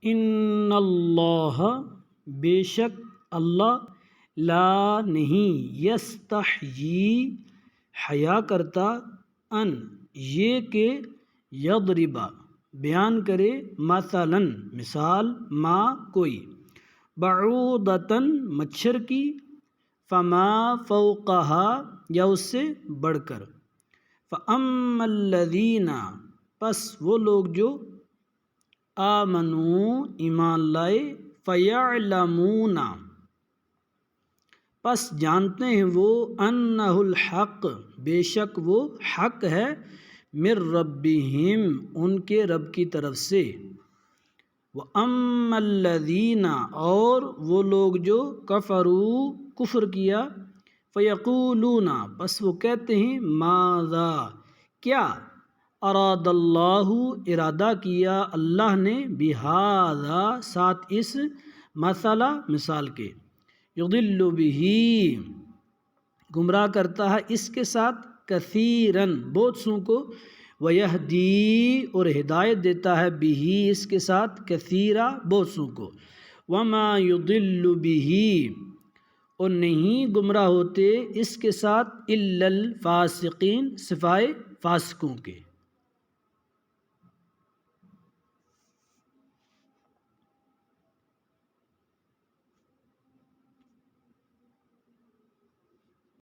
ان اللہ بے شک اللہ لا نہیں یستحیی حیا کرتا ان یہ کہ یضربا بیان کرے مثلاً مثال ما کوئی بعوضۃ مچھر کی فما فوقہا یا اس سے بڑھ کر فَأَمَّا الَّذِينَ پس وہ لوگ جو آمنوا ایمان لائے فَيَعْلَمُونَ پس جانتے ہیں وہ انہ الحق بے شک وہ حق ہے من ربہم ان کے رب کی طرف سے وَأَمَّا الَّذِينَ اور وہ لوگ جو کفروا کفر کیا فَيَقُولُونَ پس وہ کہتے ہیں ماذا کیا اراد اللہ ارادہ کیا اللہ نے بہذا ساتھ اس مثلا مثال کے یضل بہ گمراہ کرتا ہے اس کے ساتھ کثیرن بہت سوں کو ویہدی اور ہدایت دیتا ہے بہ اس کے ساتھ کثیرا بہت سوں کو وما یضل بہ اور نہیں گمراہ ہوتے اس کے ساتھ الا الفاسقین سوائے فاسقوں کے